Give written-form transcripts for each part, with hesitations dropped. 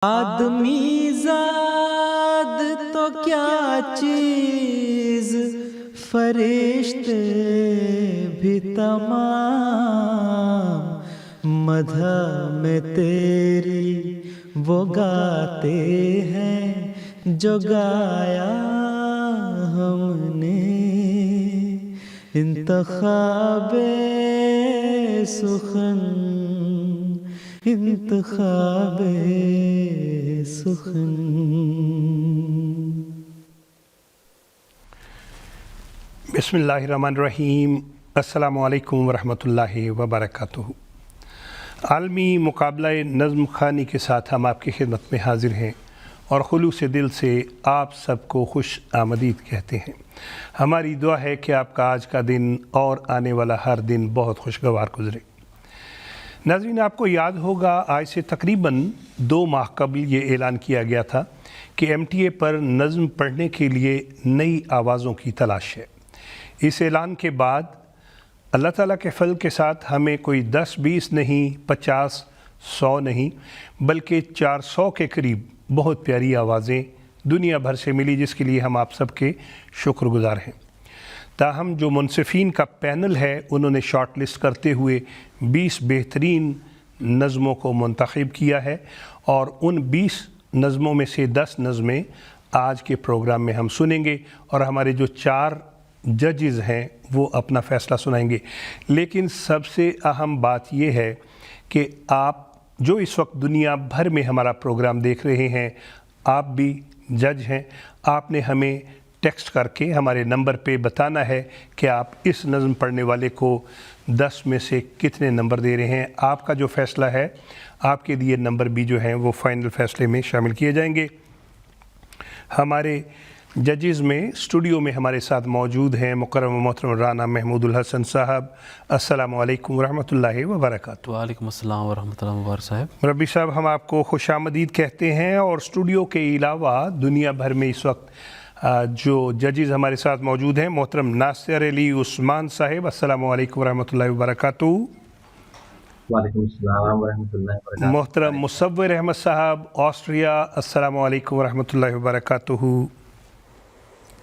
آدمی زاد تو کیا چیز، فرشتے بھی تمام مدح میں تیری وہ گاتے ہیں جو گایا ہم نے۔ انتخاب سخن، انتخاب سخن۔ بسم اللہ الرحمن الرحیم۔ السلام علیکم ورحمۃ اللہ وبرکاتہ۔ عالمی مقابلہ نظم خوانی کے ساتھ ہم آپ کی خدمت میں حاضر ہیں اور خلوص دل سے آپ سب کو خوش آمدید کہتے ہیں۔ ہماری دعا ہے کہ آپ کا آج کا دن اور آنے والا ہر دن بہت خوشگوار گزرے۔ ناظرین، آپ کو یاد ہوگا آج سے تقریباً 2 ماہ قبل یہ اعلان کیا گیا تھا کہ MTA پر نظم پڑھنے کے لیے نئی آوازوں کی تلاش ہے۔ اس اعلان کے بعد اللہ تعالیٰ کے فضل کے ساتھ ہمیں کوئی 10-20 نہیں، 50-100 نہیں بلکہ 400 کے قریب بہت پیاری آوازیں دنیا بھر سے ملی، جس کے لیے ہم آپ سب کے شکر گزار ہیں۔ تاہم جو منصفین کا پینل ہے انہوں نے شارٹ لسٹ کرتے ہوئے 20 بہترین نظموں کو منتخب کیا ہے، اور ان 20 نظموں میں سے 10 نظمیں آج کے پروگرام میں ہم سنیں گے، اور ہمارے جو 4 ججز ہیں وہ اپنا فیصلہ سنائیں گے۔ لیکن سب سے اہم بات یہ ہے کہ آپ جو اس وقت دنیا بھر میں ہمارا پروگرام دیکھ رہے ہیں، آپ بھی جج ہیں۔ آپ نے ہمیں ٹیکسٹ کر کے ہمارے نمبر پہ بتانا ہے کہ آپ اس نظم پڑھنے والے کو 10 میں سے کتنے نمبر دے رہے ہیں۔ آپ کا جو فیصلہ ہے، آپ کے دیے نمبر بھی جو ہیں وہ فائنل فیصلے میں شامل کیے جائیں گے۔ ہمارے ججز میں اسٹوڈیو میں ہمارے ساتھ موجود ہیں مکرم و محترم رانا محمود الحسن صاحب۔ السلام علیکم ورحمۃ اللہ وبرکاتہ۔ وعلیکم السلام ورحمۃ اللہ وبرکاتہ صاحب۔ ربی صاحب، ہم آپ کو خوش آمدید کہتے ہیں، اور اسٹوڈیو کے علاوہ دنیا بھر میں اس وقت جو ججز ہمارے ساتھ موجود ہیں، محترم ناصر علی عثمان صاحب، السلام علیکم ورحمۃ اللہ وبرکاتہ۔ وعلیکم السلام ورحمۃ اللہ وبرکاتہ۔ محترم مصور احمد صاحب، آسٹریا، السلام علیکم ورحمۃ اللہ وبرکاتہ۔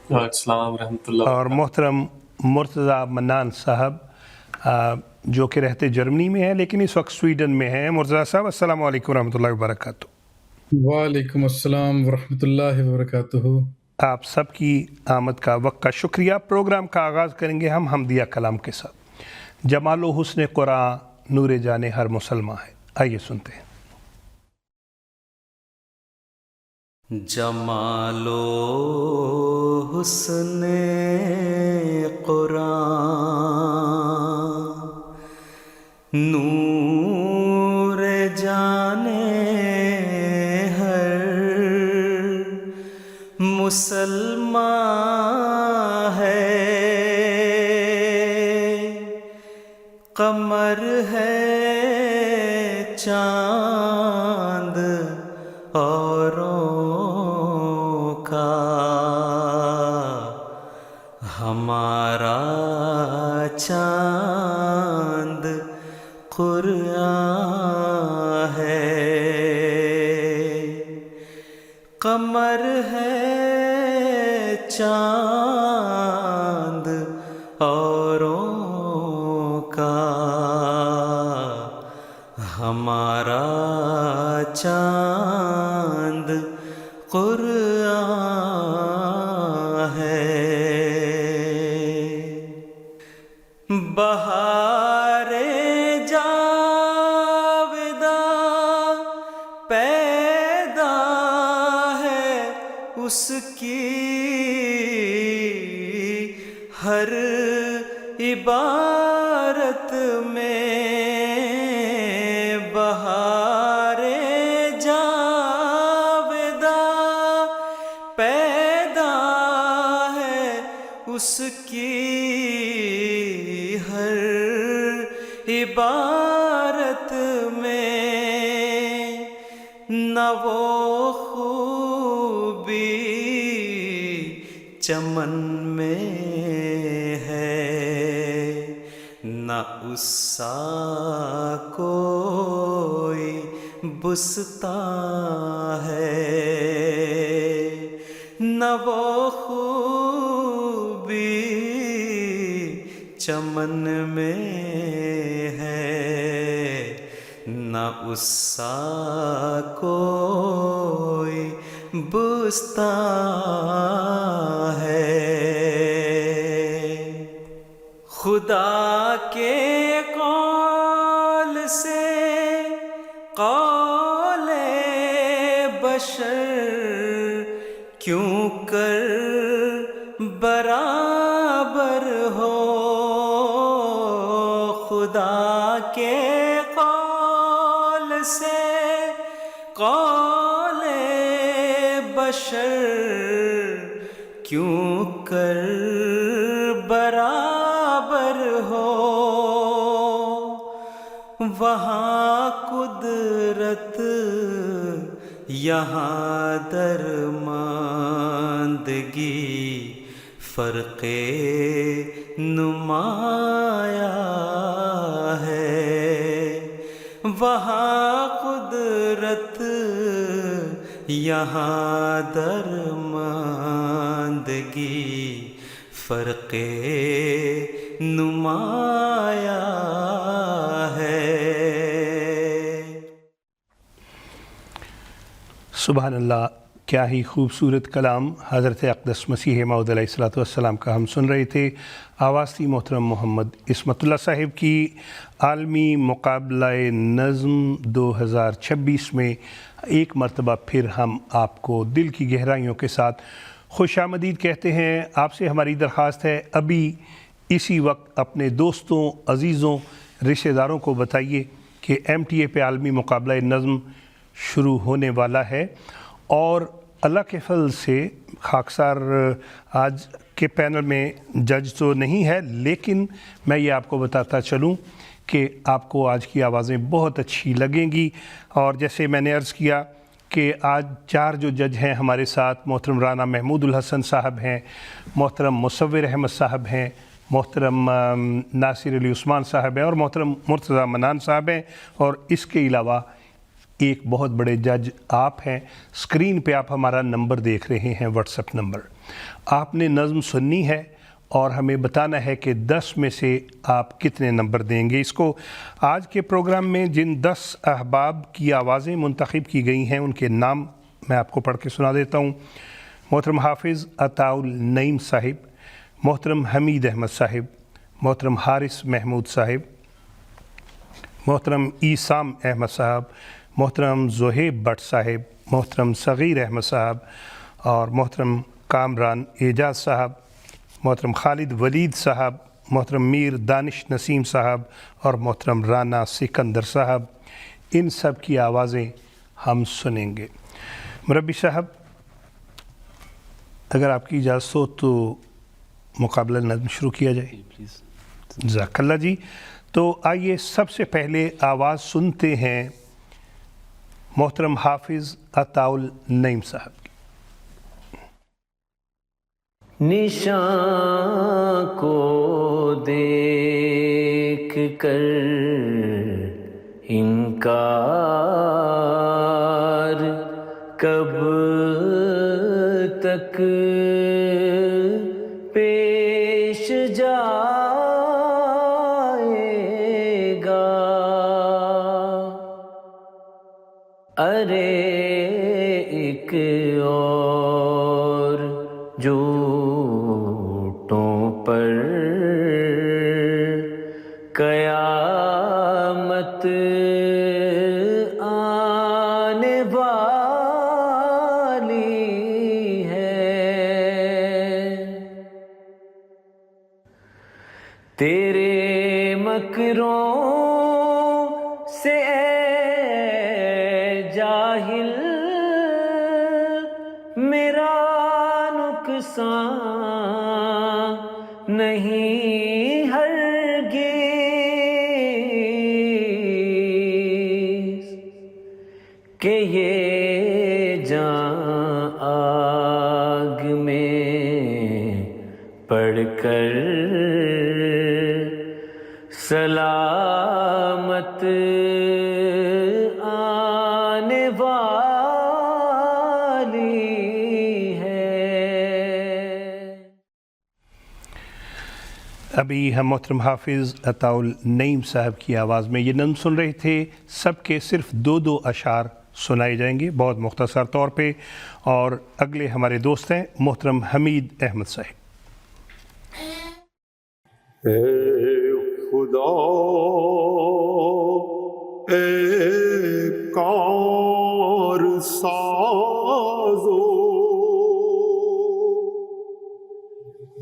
السلام ورحمۃ اللہ۔ اور محترم مرتضیٰ منان صاحب، جو کہ رہتے جرمنی میں ہیں لیکن اس وقت سویڈن میں ہیں۔ مرتضیٰ صاحب، السلام علیکم ورحمۃ اللہ وبرکاتہ۔ وعلیکم السلام ورحمۃ اللہ وبرکاتہ۔ آپ سب کی آمد کا وقت کا شکریہ۔ پروگرام کا آغاز کریں گے ہم حمدیہ کلام کے ساتھ۔ جمال و حسن قرآن نور جانے ہر مسلمان ہے۔ آئیے سنتے ہیں۔ جمال و حسن قرآن نور جانے ہر مسلمان ہے، قمر ہے چاند اوروں کا، ہمارا چاند قرآن ہے، قمر ہے چاند اوروں کا، ہمارا چاند قرآن ہے۔ بہار جاوداں پیدا ہے اس کی ہر عبارت میں، بہار جاوداں پیدا ہے اس کی ہر عبارت میں، نہ وہ خوبی چمن میں ہے، نہ اس سا کوئی بستاں ہے، نہ وہ خوبی چمن میں ہے، نہ اس سا کوئی بستاں ہے۔ خدا کے قول سے قول بشر کیوں کر برابر ہو، خدا کے قول سے قول بشر کیوں کر برابر ہو، وہاں قدرت یہاں درماندگی، فرق نمایاں ہے، وہاں قدرت یہاں درماندگی، فرق نمایاں ہے۔ سبحان اللہ، کیا ہی خوبصورت کلام حضرت اقدس مسیح موعود علیہ الصلوۃ والسلام کا ہم سن رہے تھے۔ آواز تھی محترم محمد عصمت اللہ صاحب کی۔ عالمی مقابلہ نظم 2026 میں ایک مرتبہ پھر ہم آپ کو دل کی گہرائیوں کے ساتھ خوش آمدید کہتے ہیں۔ آپ سے ہماری درخواست ہے ابھی اسی وقت اپنے دوستوں، عزیزوں، رشتہ داروں کو بتائیے کہ MTA پہ عالمی مقابلہ نظم شروع ہونے والا ہے، اور اللہ کے فضل سے خاکسار آج کے پینل میں جج تو نہیں ہے، لیکن میں یہ آپ کو بتاتا چلوں کہ آپ کو آج کی آوازیں بہت اچھی لگیں گی۔ اور جیسے میں نے عرض کیا کہ آج 4 جو جج ہیں ہمارے ساتھ، محترم رانا محمود الحسن صاحب ہیں، محترم مصور احمد صاحب ہیں، محترم ناصر علی عثمان صاحب ہیں، اور محترم مرتضیٰ منان صاحب ہیں، اور اس کے علاوہ ایک بہت بڑے جج آپ ہیں۔ اسکرین پہ آپ ہمارا نمبر دیکھ رہے ہیں، واٹس ایپ نمبر۔ آپ نے نظم سننی ہے اور ہمیں بتانا ہے کہ 10 میں سے آپ کتنے نمبر دیں گے۔ اس کو آج کے پروگرام میں جن 10 احباب کی آوازیں منتخب کی گئی ہیں ان کے نام میں آپ کو پڑھ کے سنا دیتا ہوں۔ محترم حافظ عطاء النعیم صاحب، محترم حمید احمد صاحب، محترم حارث محمود صاحب، محترم عیسام احمد صاحب، محترم زہیب بٹ صاحب، محترم صغیر احمد صاحب، اور محترم کامران اعجاز صاحب، محترم خالد ولید صاحب، محترم میر دانش نسیم صاحب، اور محترم رانا سکندر صاحب۔ ان سب کی آوازیں ہم سنیں گے۔ مربی صاحب، اگر آپ کی اجازت ہو تو مقابلہ نظم شروع کیا جائے۔ پلیز۔ جزاک اللہ جی۔ تو آئیے سب سے پہلے آواز سنتے ہیں محترم حافظ عطاء النعیم صاحب کی۔ نشان کو دیکھ کر انکار کب تک پیش جائے گا، ارے ایک اور جھوٹوں پر قیامت آنے والی ہے، تیرے مکروں سے اے جاہل میرا نقصان نہیں ہرگز، کہ یہ جان آگ میں پڑ کر سلامت آنے ابھی ہم محترم حافظ عطاء النعیم صاحب کی آواز میں یہ نظم سن رہے تھے. سب کے صرف دو دو اشعار سنائے جائیں گے بہت مختصر طور پہ, اور اگلے ہمارے دوست ہیں محترم حمید احمد صاحب. اے خدا اے کار سازو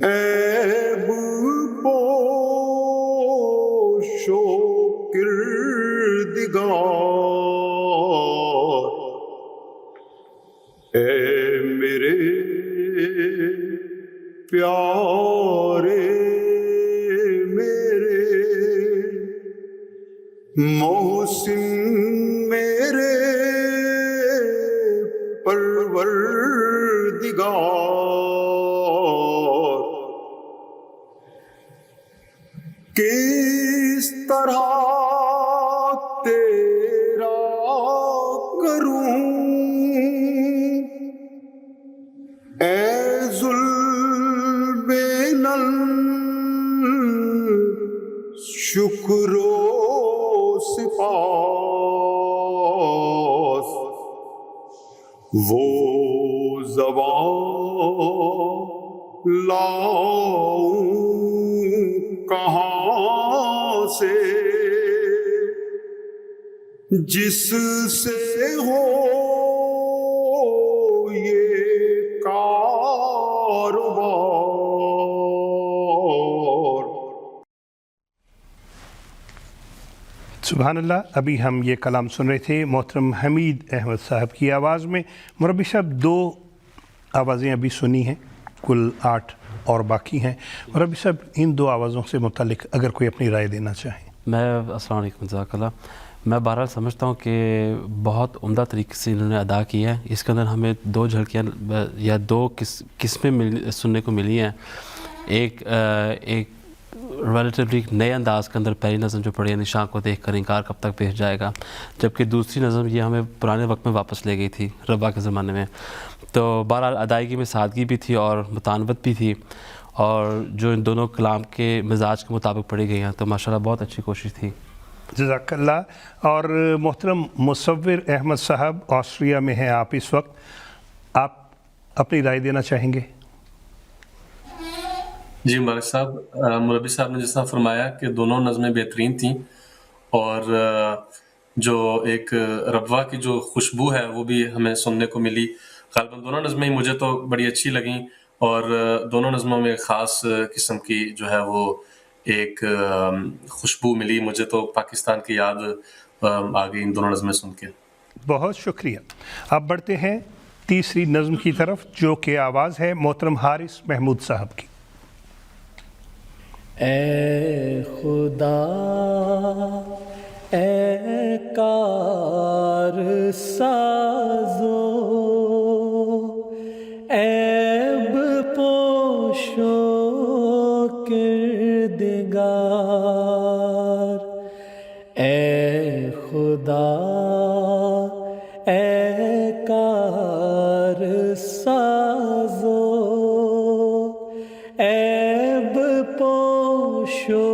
عیب پوش و کردگار, اے میرے پیارے محسن میرے پروردگار, کس طرح تیرا کروں اے ذوالبین شکر و سپاس, وہ زبان لاؤں کہاں سے جس سے ہو یہ کاروبار. سبحان اللہ. ابھی ہم یہ کلام سن رہے تھے محترم حمید احمد صاحب کی آواز میں. مربی صاحب دو آوازیں ابھی سنی ہیں, کل 8 اور باقی ہیں. مربی صاحب ان دو آوازوں سے متعلق اگر کوئی اپنی رائے دینا چاہیں. میں السلام علیکم جزاک اللہ. میں بہرحال سمجھتا ہوں کہ بہت عمدہ طریقے سے انہوں نے ادا کیا ہے. اس کے اندر ہمیں 2 جھلکیاں یا 2 قسمیں سننے کو ملی ہیں. ایک ریلیٹیولی نئے انداز کے اندر پہلی نظم جو پڑھی ہے نشان کو دیکھ کر انکار کب تک پیش جائے گا, جبکہ دوسری نظم یہ ہمیں پرانے وقت میں واپس لے گئی تھی ربا کے زمانے میں. تو بہرحال ادائیگی میں سادگی بھی تھی اور متانوت بھی تھی, اور جو ان دونوں کلام کے مزاج کے مطابق پڑھی گئی ہیں, تو ماشاءاللہ بہت اچھی کوشش تھی. جزاک اللہ. اور محترم مصور احمد صاحب آسٹریا میں ہیں آپ اس وقت, آپ اپنی رائے دینا چاہیں گے؟ جی مالک صاحب, مربی صاحب نے جس طرح فرمایا کہ دونوں نظمیں بہترین تھیں, اور جو ایک ربوہ کی جو خوشبو ہے وہ بھی ہمیں سننے کو ملی. غالباً دونوں نظمیں مجھے تو بڑی اچھی لگیں, اور دونوں نظموں میں خاص قسم کی جو ہے وہ ایک خوشبو ملی. مجھے تو پاکستان کی یاد آ گئی ان دونوں نظمیں سن کے. بہت شکریہ. اب بڑھتے ہیں تیسری نظم کی طرف, جو کہ آواز ہے محترم حارث محمود صاحب کی. اے خدا اے کار سازو عیب پوشو کردگار, اے خدا اے کار سازو عیب پوشو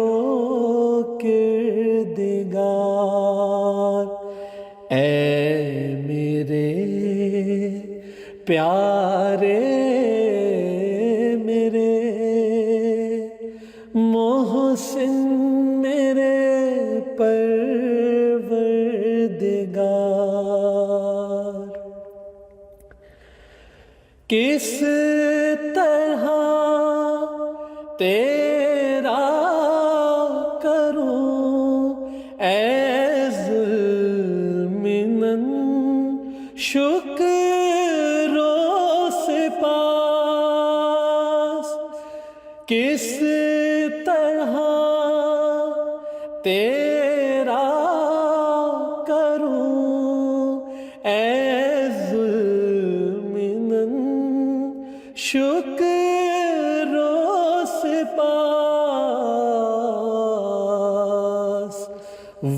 کردگار, اے میرے پیارے میرے محسن میرے پروردگار, کس طرح تیرا کروں اے ذوالمنن شکر و سپاس, کس طرح تیرا کروں اے ذوالمنن شکر و سپاس,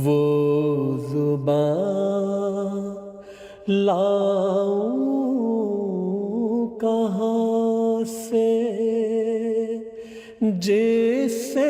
وہ زبان لاؤں کہاں سے جس سے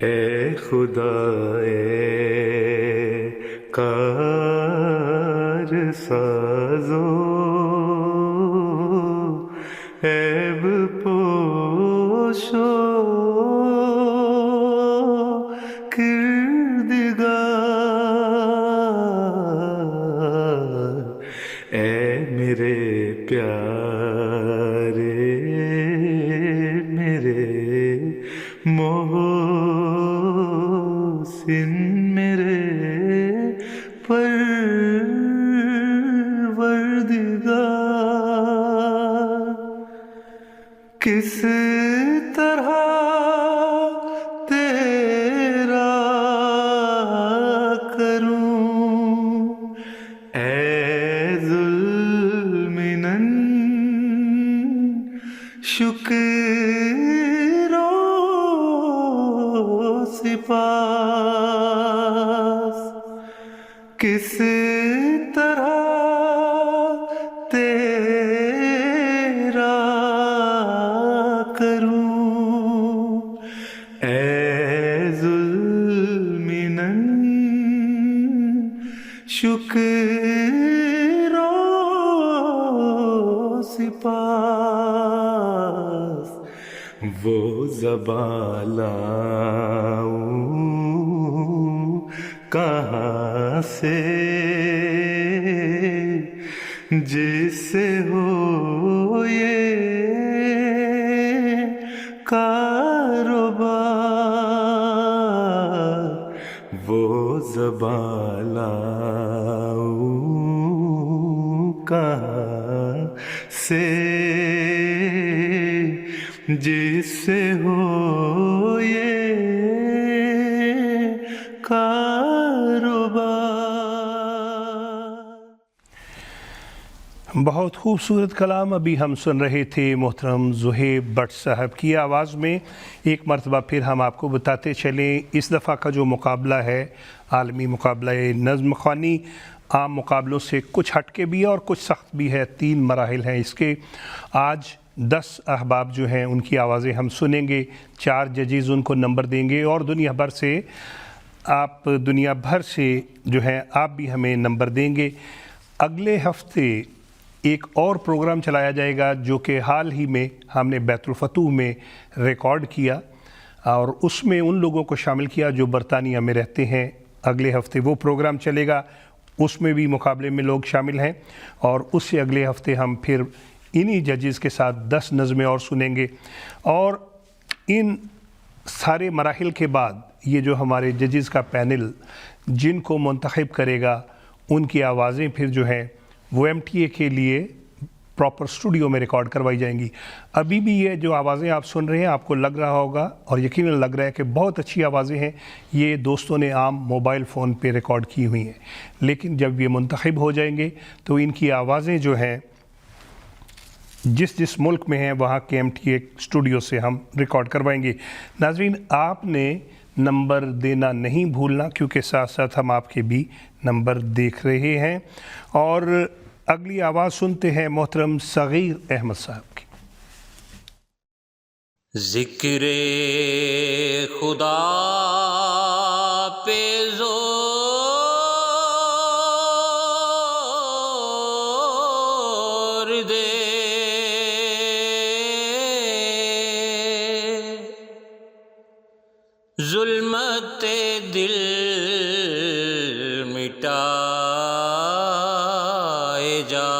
اے خدائے کار سازو عیب پوشو کردگار اے میرے پیارے میرے محسن میرے پروردگار کس طرح تیرا کروں اے ذوالمنن شکر و سپاس کس طرح تیرا کروں اے ذوالمنن شکر و سپاس وہ زباں لاؤں کہاں سے جس سے ہو یہ کاروبار وہ زباں لاؤں کہاں سے جس سے ہو یہ کاروبار۔ بہت خوبصورت کلام ابھی ہم سن رہے تھے محترم ذوہیب بٹ صاحب کی آواز میں۔ ایک مرتبہ پھر ہم آپ کو بتاتے چلیں، اس دفعہ کا جو مقابلہ ہے عالمی مقابلہ نظم خوانی عام مقابلوں سے کچھ ہٹ کے بھی ہے اور کچھ سخت بھی ہے۔ 3 مراحل ہیں اس کے۔ آج 10 احباب جو ہیں ان کی آوازیں ہم سنیں گے، 4 ججز ان کو نمبر دیں گے اور دنیا بھر سے جو ہیں آپ بھی ہمیں نمبر دیں گے۔ اگلے ہفتے ایک اور پروگرام چلایا جائے گا جو کہ حال ہی میں ہم نے بیت الفتوح میں ریکارڈ کیا اور اس میں ان لوگوں کو شامل کیا جو برطانیہ میں رہتے ہیں۔ اگلے ہفتے وہ پروگرام چلے گا، اس میں بھی مقابلے میں لوگ شامل ہیں اور اس سے اگلے ہفتے ہم پھر انہی ججز کے ساتھ 10 نظمیں اور سنیں گے۔ اور ان سارے مراحل کے بعد یہ جو ہمارے ججز کا پینل جن کو منتخب کرے گا ان کی آوازیں پھر جو ہیں وہ MTA کے لیے پراپر اسٹوڈیو میں ریکارڈ کروائی جائیں گی۔ ابھی بھی یہ جو آوازیں آپ سن رہے ہیں آپ کو لگ رہا ہوگا اور یقیناً لگ رہا ہے کہ بہت اچھی آوازیں ہیں، یہ دوستوں نے عام موبائل فون پہ ریکارڈ کی ہوئی ہیں، لیکن جب یہ منتخب ہو جائیں گے تو ان کی آوازیں جو ہیں جس ملک میں ہیں وہاں کے MTA اسٹوڈیو سے ہم ریکارڈ کروائیں گے۔ ناظرین، آپ نے نمبر دینا نہیں بھولنا کیونکہ ساتھ ساتھ ہم آپ کے بھی نمبر دیکھ رہے ہیں۔ اور اگلی آواز سنتے ہیں محترم صغیر احمد صاحب کی۔ ذکر خدا پہ زور دے، ظلمت دل مٹائے جا،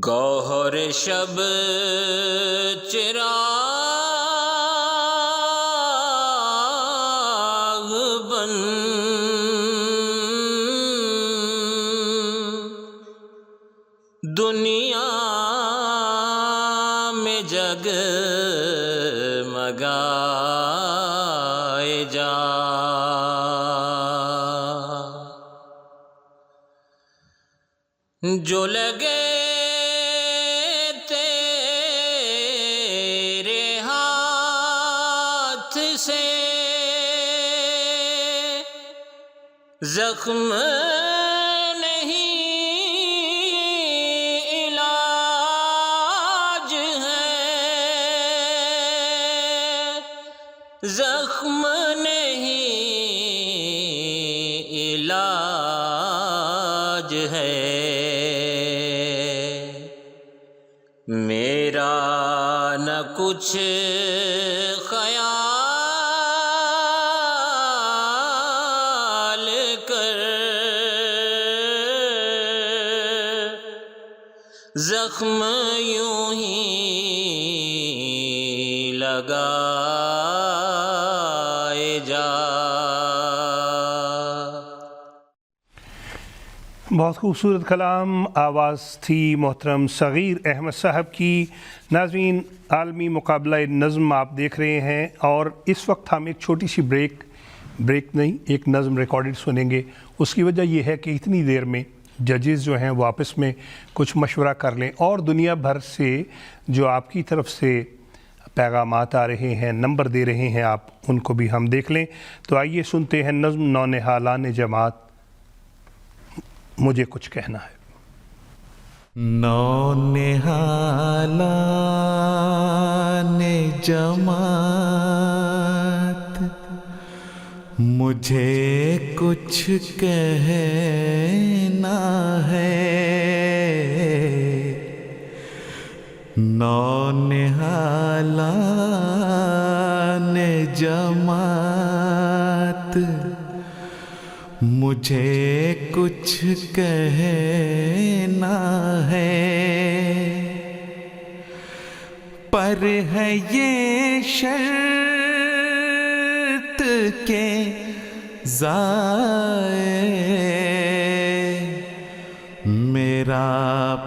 گوہر شب چراغ بن، دنیا میں جگمگائے جا، جو لگے تیرے ہاتھ سے زخم نہیں میرا نہ کچھ خیال کر، زخم یوں ہی لگائے جا۔ بہت خوبصورت کلام، آواز تھی محترم صغیر احمد صاحب کی۔ ناظرین، عالمی مقابلہ نظم آپ دیکھ رہے ہیں، اور اس وقت ہم ایک چھوٹی سی بریک نہیں، ایک نظم ریکارڈڈ سنیں گے۔ اس کی وجہ یہ ہے کہ اتنی دیر میں ججز جو ہیں وہ آپس میں کچھ مشورہ کر لیں، اور دنیا بھر سے جو آپ کی طرف سے پیغامات آ رہے ہیں، نمبر دے رہے ہیں آپ، ان کو بھی ہم دیکھ لیں۔ تو آئیے سنتے ہیں نظم نونہالان جماعت، مجھے کچھ کہنا ہے۔ نونہالان جماعت، مجھے کچھ کہنا ہے۔ نونہالان جماعت، مجھے کچھ کہنا ہے، پر ہے یہ شرط کے ضائع میرا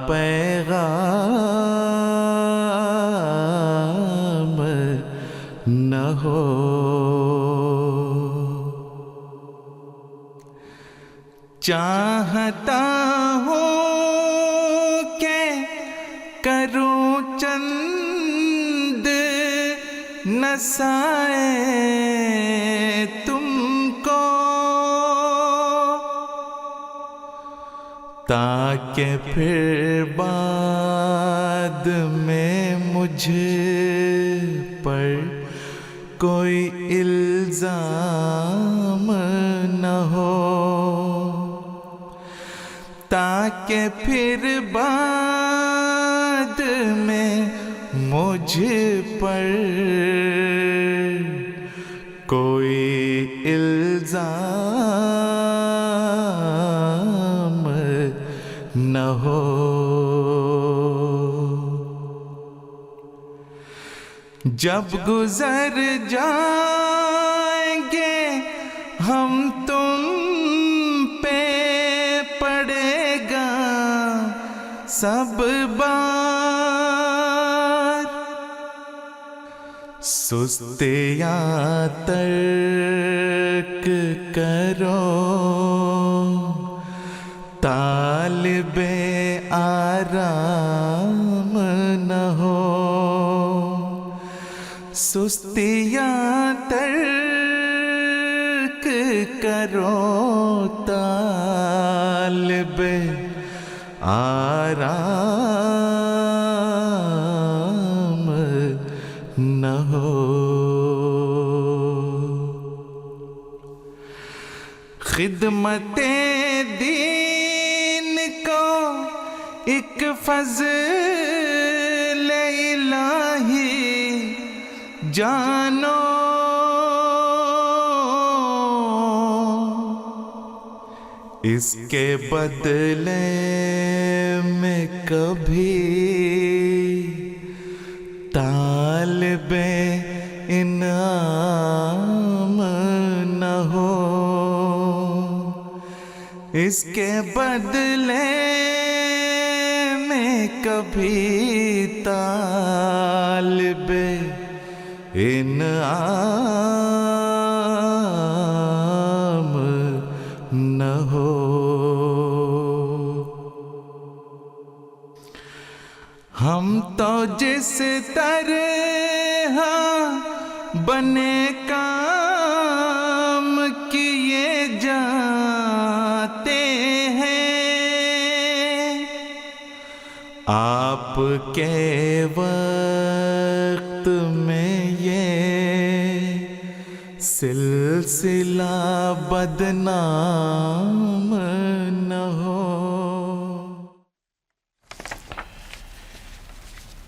پیغام نہ ہو۔ چاہتا ہوں کہ کروں چند نصائح تم کو، تاکہ پھر بعد میں مجھ پر کوئی الزام نہ ہو، تاکہ پھر بعد میں مجھ پر کوئی الزام نہ ہو۔ جب گزر جائیں گے ہم تم پہ پڑے گا سب بار، سستیاں ترک کرو، طالب آرام نہ ہو، سستیاں ترک کرو، طالب آرام نہ ہو۔ خدمت دین کو ایک فضل الہی جانو، اس کے بدلے میں کبھی طالب انعام نہ ہو، اس کے بدلے میں کبھی طالب انعام نہ ہو۔ ہم تو جس طرح بنے کام کیے جاتے ہیں، آپ کے وقت میں یہ سلسلہ بدنام نہ ہو۔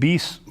20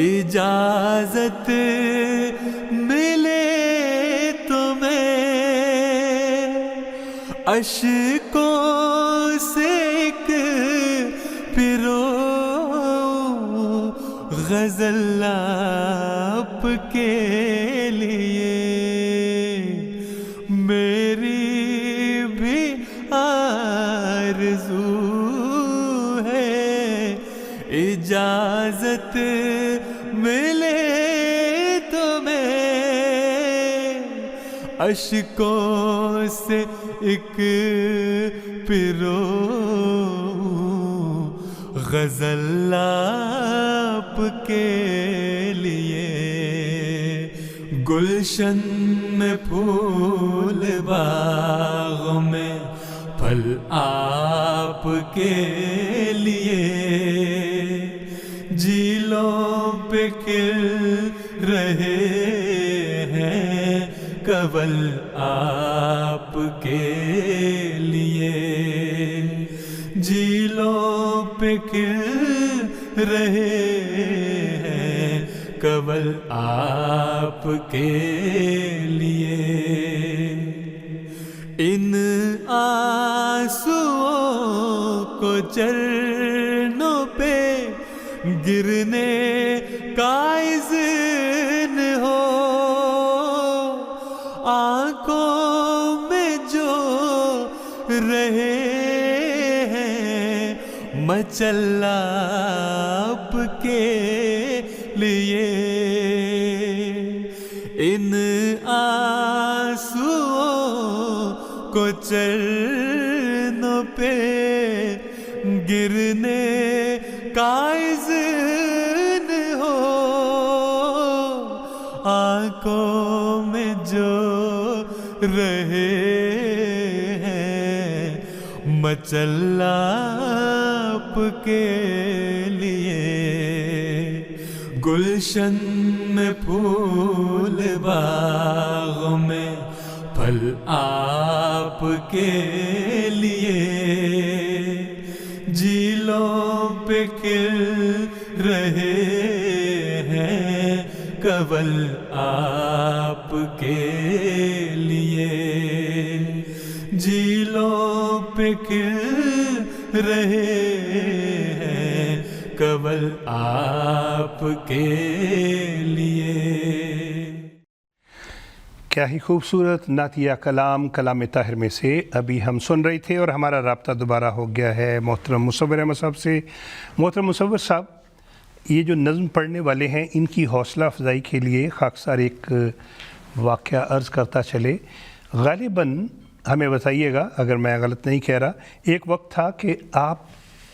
اجازت ملے تمہیں اشکوں سے ایک پرو غزل آپ کے لیے میری بھی آرزو ہے اجازت ملے تمہیں اشکوں سے ایک پرو غزل آپ کے لیے گلشن میں پھول باغ میں پھل آپ کے لیے جھیلوں پہ کھل رہے ہیں کنول آپ کے لیے جھیلوں پہ کھل رہے ہیں کنول آپ کے لیے ان آنسوؤں کو چرنوں پہ گرنے کا اذن ہو آنکھوں میں جو رہے ہیں مچل آپ کے لیے ان آنسوؤں کو چرنوں پہ گرنے کا اذن ہو آنکھوں میں جو رہے ہیں مچل آپ کے لیے گلشن میں پھول باغ میں پھل آپ کے لیے جھیلوں پہ کھل رہے ہیں کنول آپ کے لیے جھیلوں پہ کھل رہے ہیں کنول آپ کے لیے کیا ہی خوبصورت نعتیہ کلام کلام طاہر میں سے ابھی ہم سن رہے تھے اور ہمارا رابطہ دوبارہ ہو گیا ہے محترم مصور احمد صاحب سے۔ محترم مصور صاحب، یہ جو نظم پڑھنے والے ہیں ان کی حوصلہ افزائی کے لیے خاکسار ایک واقعہ عرض کرتا چلے۔ غالباً ہمیں بتائیے گا اگر میں غلط نہیں کہہ رہا، ایک وقت تھا کہ آپ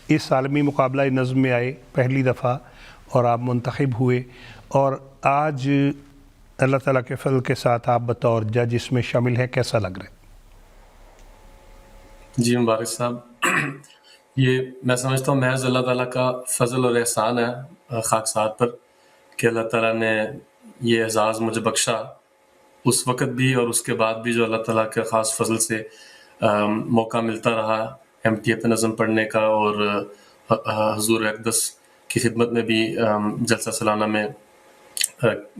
اس عالمی مقابلہ نظم میں آئے پہلی دفعہ اور آپ منتخب ہوئے، اور آج اللہ تعالیٰ کے فضل کے ساتھ آپ بطور جج اس میں شامل ہیں، کیسا لگ رہا ہے؟ جی مبارک صاحب، یہ میں سمجھتا ہوں محض اللہ تعالیٰ کا فضل اور احسان ہے خاکسار پر کہ اللہ تعالیٰ نے یہ اعزاز مجھے بخشا اس وقت بھی اور اس کے بعد بھی، جو اللہ تعالیٰ کے خاص فضل سے موقع ملتا رہا MTA پہ نظم پڑھنے کا، اور حضور اقدس کی خدمت میں بھی جلسہ سالانہ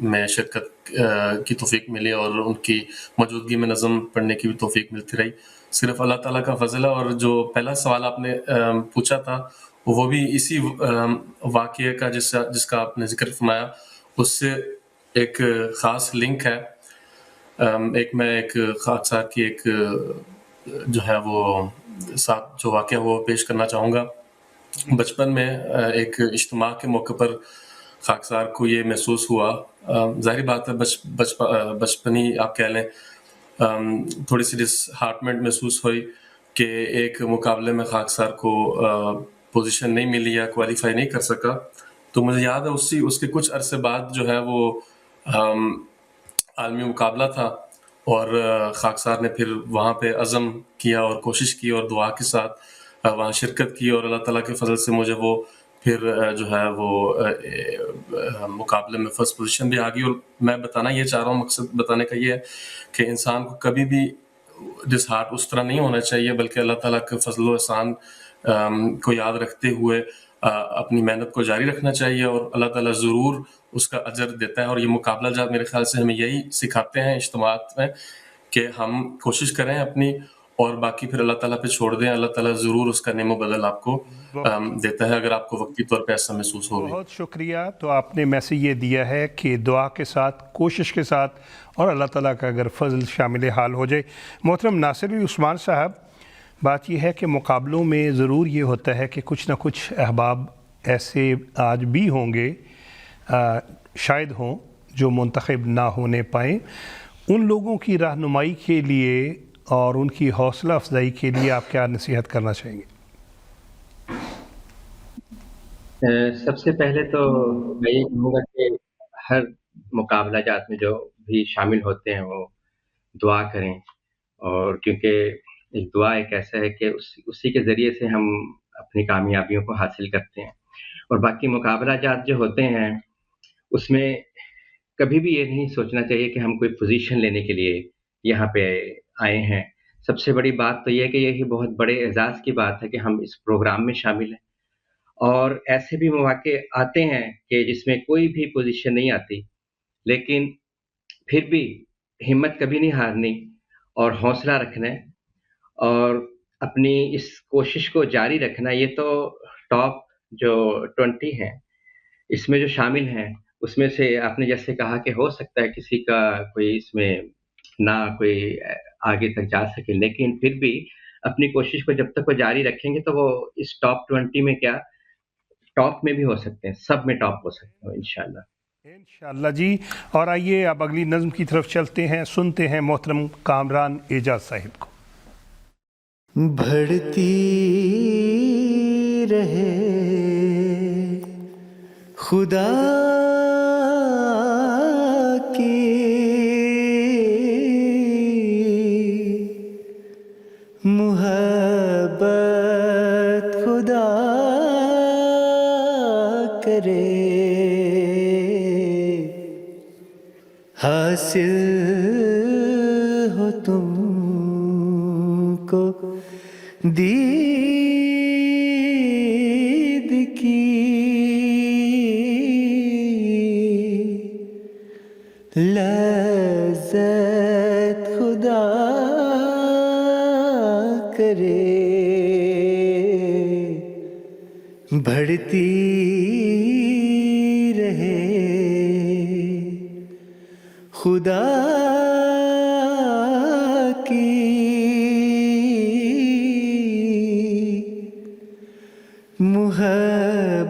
میں شرکت کی توفیق ملی اور ان کی موجودگی میں نظم پڑھنے کی بھی توفیق ملتی رہی۔ صرف اللہ تعالیٰ کا فضل ہے۔ اور جو پہلا سوال آپ نے پوچھا تھا وہ بھی اسی واقعے کا جس کا آپ نے ذکر فرمایا اس سے ایک خاص لنک ہے۔ ایک خاکسار کی ایک جو ہے وہ ساتھ جو واقعہ وہ پیش کرنا چاہوں گا۔ بچپن میں ایک اجتماع کے موقع پر خاکسار کو یہ محسوس ہوا، ظاہری بات ہے بچپنی آپ کہہ لیں، تھوڑی سی ڈسہارٹمنٹ محسوس ہوئی کہ ایک مقابلے میں خاکسار کو پوزیشن نہیں ملی یا کوالیفائی نہیں کر سکا۔ تو مجھے یاد ہے اس کے کچھ عرصے بعد جو ہے وہ عالمی مقابلہ تھا، اور خاکسار نے پھر وہاں پہ عزم کیا اور کوشش کی اور دعا کے ساتھ وہاں شرکت کی، اور اللہ تعالیٰ کے فضل سے مجھے وہ پھر جو ہے وہ مقابلے میں فرسٹ پوزیشن بھی آ گئی۔ اور میں بتانا یہ چاہ رہا ہوں، مقصد بتانے کا یہ ہے کہ انسان کو کبھی بھی ڈس ہارٹ اس طرح نہیں ہونا چاہیے، بلکہ اللہ تعالیٰ کے فضل و احسان کو یاد رکھتے ہوئے اپنی محنت کو جاری رکھنا چاہیے اور اللہ تعالیٰ ضرور اس کا اجر دیتا ہے. اور یہ مقابلہ جات میرے خیال سے ہمیں یہی سکھاتے ہیں اجتماعات میں کہ ہم کوشش کریں اپنی، اور باقی پھر اللہ تعالیٰ پہ چھوڑ دیں. اللہ تعالیٰ ضرور اس کا نعم و بدل آپ کو دیتا ہے اگر آپ کو وقتی طور پہ ایسا محسوس ہوگی. بہت شکریہ. تو آپ نے میسیج یہ دیا ہے کہ دعا کے ساتھ، کوشش کے ساتھ، اور اللہ تعالیٰ کا اگر فضل شامل حال ہو جائے. محترم ناصر علی عثمان صاحب، بات یہ ہے کہ مقابلوں میں ضرور یہ ہوتا ہے کہ کچھ نہ کچھ احباب ایسے آج بھی ہوں گے، شاید ہوں، جو منتخب نہ ہونے پائیں. ان لوگوں کی رہنمائی کے لیے اور ان کی حوصلہ افزائی کے لیے آپ کیا نصیحت کرنا چاہیں گے؟ سب سے پہلے تو میں یہ کہوں گا کہ ہر مقابلہ جات میں جو بھی شامل ہوتے ہیں وہ دعا کریں، اور کیونکہ ایک دعا ایک ایسا ہے کہ اسی کے ذریعے سے ہم اپنی کامیابیوں کو حاصل کرتے ہیں. اور باقی مقابلہ جات جو ہوتے ہیں اس میں کبھی بھی یہ نہیں سوچنا چاہیے کہ ہم کوئی پوزیشن لینے کے لیے یہاں پہ آئے ہیں. سب سے بڑی بات تو یہ ہے کہ یہی بہت بڑے اعزاز کی بات ہے کہ ہم اس پروگرام میں شامل ہیں. اور ایسے بھی مواقع آتے ہیں کہ جس میں کوئی بھی پوزیشن نہیں آتی، لیکن پھر بھی ہمت کبھی نہیں ہارنی اور حوصلہ رکھنا ہے اور اپنی اس کوشش کو جاری رکھنا. یہ تو ٹاپ جو 20 ہیں اس میں جو شامل ہیں اس میں سے آپ نے جیسے کہا کہ ہو سکتا ہے کسی کا کوئی اس میں نہ کوئی آگے تک جا سکے، لیکن پھر بھی اپنی کوشش کو جب تک وہ جاری رکھیں گے تو وہ اس ٹاپ 20 میں کیا ٹاپ میں بھی ہو سکتے ہیں، سب میں ٹاپ ہو سکتے ہیں انشاءاللہ. انشاءاللہ جی. اور آئیے اب اگلی نظم کی طرف چلتے ہیں، سنتے ہیں محترم کامران اعجاز صاحب کو. بڑھتی رہے خدا کی محبت، خدا کرے حاصل ہو تم کو دید کی لذت، خدا کرے بڑھتی رہے خدا کی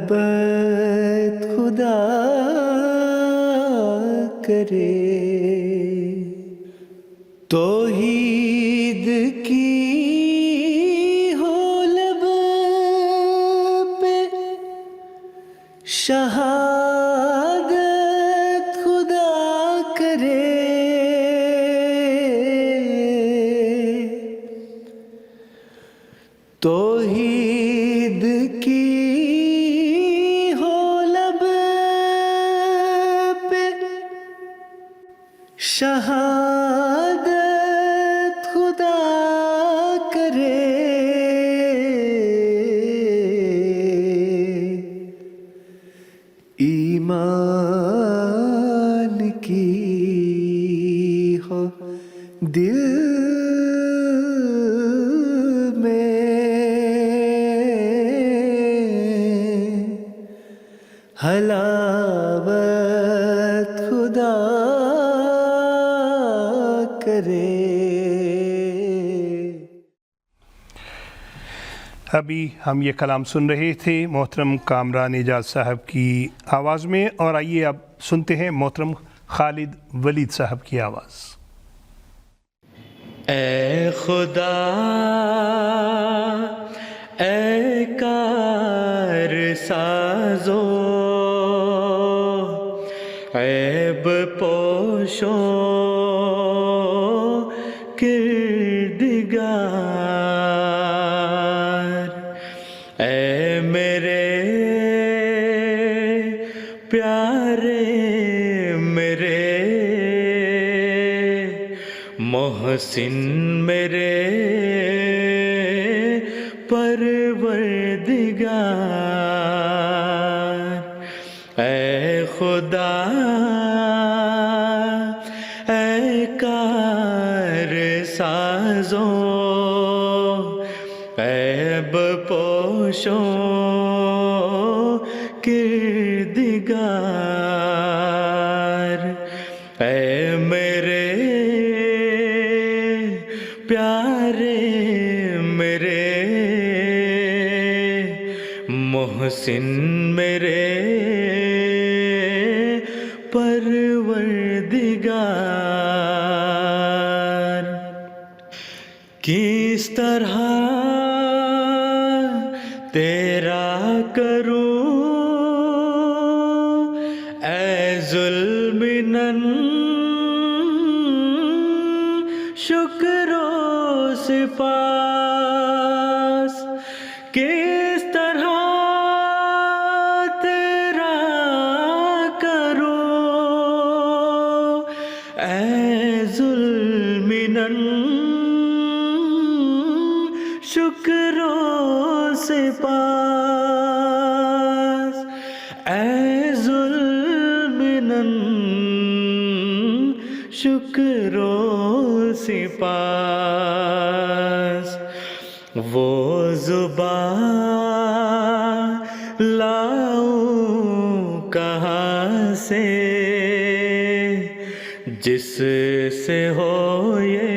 محبت، خدا کرے توحید کی ہو لب پہ شہادت، خدا کرے توحید کی ہو لب پہ شہادت، خدا کرے ایمان کی ہو دل حلاوت، خدا کرے. ابھی ہم یہ کلام سن رہے تھے محترم کامران اعجاز صاحب کی آواز میں، اور آئیے اب سنتے ہیں محترم خالد ولید صاحب کی آواز. اے خدا اے کار سازو عیب پوشو کردگار، اے میرے پیارے میرے محسن میرے پروردگار اے خدا اے کار سازو عیب پوشو کردگار اے میرے پیارے میرے محسن میرے پروردگار کس طرح تیرا کروں اے ذوالمنن شکر و سپاس کس طرح تیرا کروں اے ذوالمنن شکر و سپاس اے ذوالمنن شکر و سپاس وہ زبان لاؤں کہاں سے جس سے ہو یہ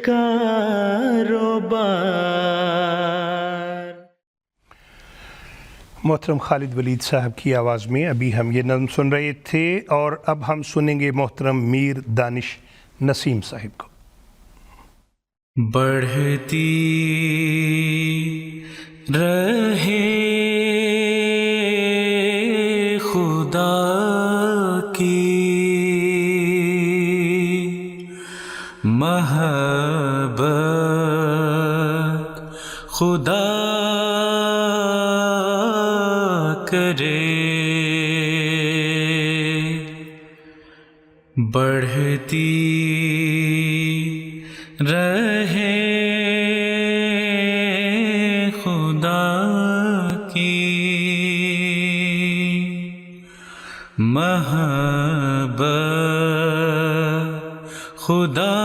کاروبار. محترم خالد ولید صاحب کی آواز میں ابھی ہم یہ نظم سن رہے تھے، اور اب ہم سنیں گے محترم میر دانش نسیم صاحب کو. بڑھتی رہے خدا کی محبت خدا کرے بڑھتی رہے خدا کی محبت خدا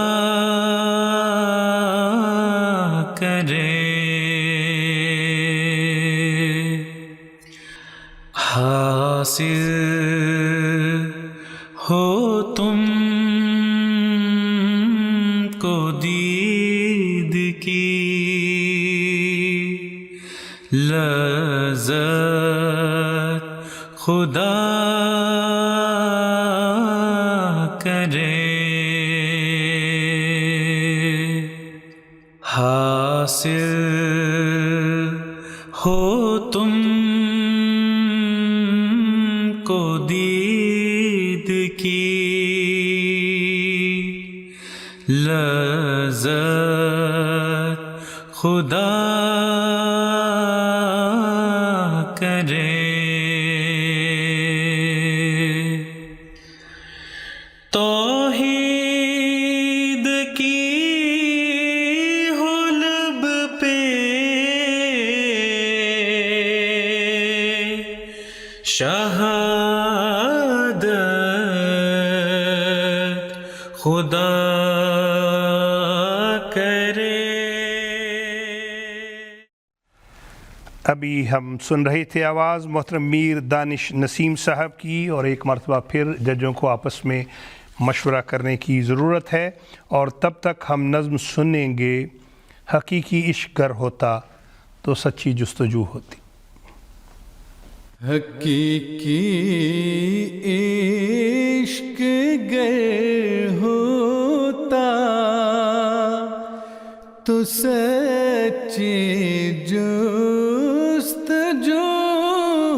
کرے حاصل ہو تم کو دید کی لذت خدا کرے حاصل ہو تم کو دید کی لذت خدا کرے توحید کی حلب پہ شہادت خدا کرے. ابھی ہم سن رہے تھے آواز محترم میر دانش نسیم صاحب کی، اور ایک مرتبہ پھر ججوں کو آپس میں مشورہ کرنے کی ضرورت ہے، اور تب تک ہم نظم سنیں گے حقیقی عشق گر ہوتا تو سچی جستجو ہوتی. حقیقی عشق گر ہوتا تو سچی جستجو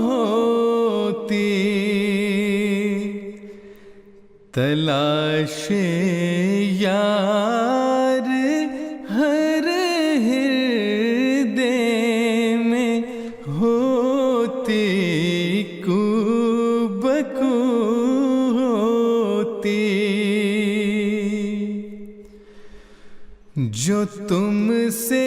ہوتی تلاش یار ہر ہردے میں ہوتی کو بکو ہوتی جو تم سے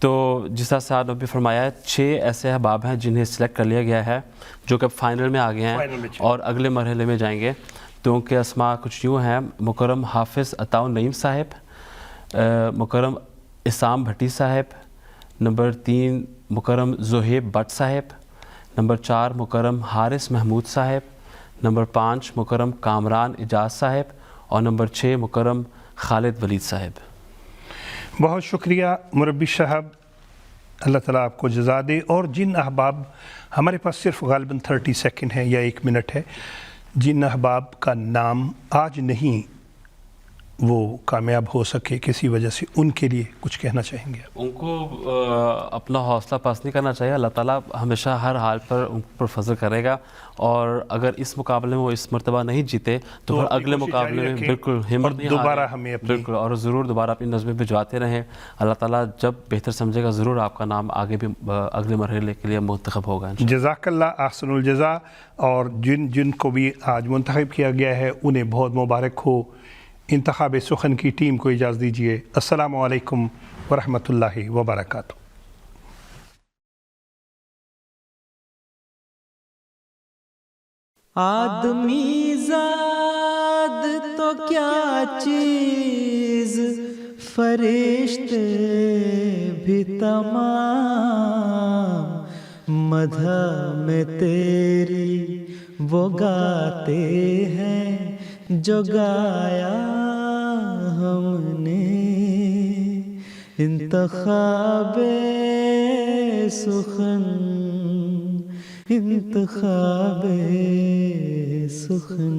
تو جس طرح سے آپ نے بھی فرمایا ہے 6 ایسے احباب ہیں جنہیں سلیکٹ کر لیا گیا ہے جو کہ فائنل میں آ گئے ہیں اور اگلے مرحلے میں جائیں گے. تو ان کے اسماء کچھ یوں ہیں: مکرم حافظ عطاء النعیم صاحب، مکرم اسام بھٹی صاحب، نمبر 3 مکرم زہیب بٹ صاحب، نمبر 4 مکرم حارث محمود صاحب، نمبر 5 مکرم کامران اجاز صاحب، اور نمبر 6 مکرم خالد ولید صاحب. بہت شکریہ مربی صاحب، اللہ تعالیٰ آپ کو جزا دے. اور جن احباب، ہمارے پاس صرف غالباً 30 سیکنڈ ہے یا 1 منٹ ہے، جن احباب کا نام آج نہیں وہ کامیاب ہو سکے کسی وجہ سے، ان کے لیے کچھ کہنا چاہیں گے؟ ان کو اپنا حوصلہ پست نہیں کرنا چاہیے. اللہ تعالیٰ ہمیشہ ہر حال پر ان پر فضل کرے گا، اور اگر اس مقابلے میں وہ اس مرتبہ نہیں جیتے تو پھر اگلے مقابلے میں بالکل ہمت نہیں دوبارہ ہاریں. ہمیں بالکل، اور ضرور دوبارہ اپنی نظمیں بھجواتے رہیں. اللہ تعالیٰ جب بہتر سمجھے گا ضرور آپ کا نام آگے بھی اگلے مرحلے کے لیے منتخب ہوگا. جزاک اللہ، احسن الجزا. اور جن کو بھی آج منتخب کیا گیا ہے انہیں بہت مبارک ہو. انتخاب سخن کی ٹیم کو اجازت دیجیے. السلام علیکم ورحمۃ اللہ وبرکاتہ. آدمی زاد تو کیا چیز، فرشتے بھی تمام، مدح میں تیری وہ گاتے ہیں جو گایا ہم نے. انتخاب سخن، انتخاب سخن.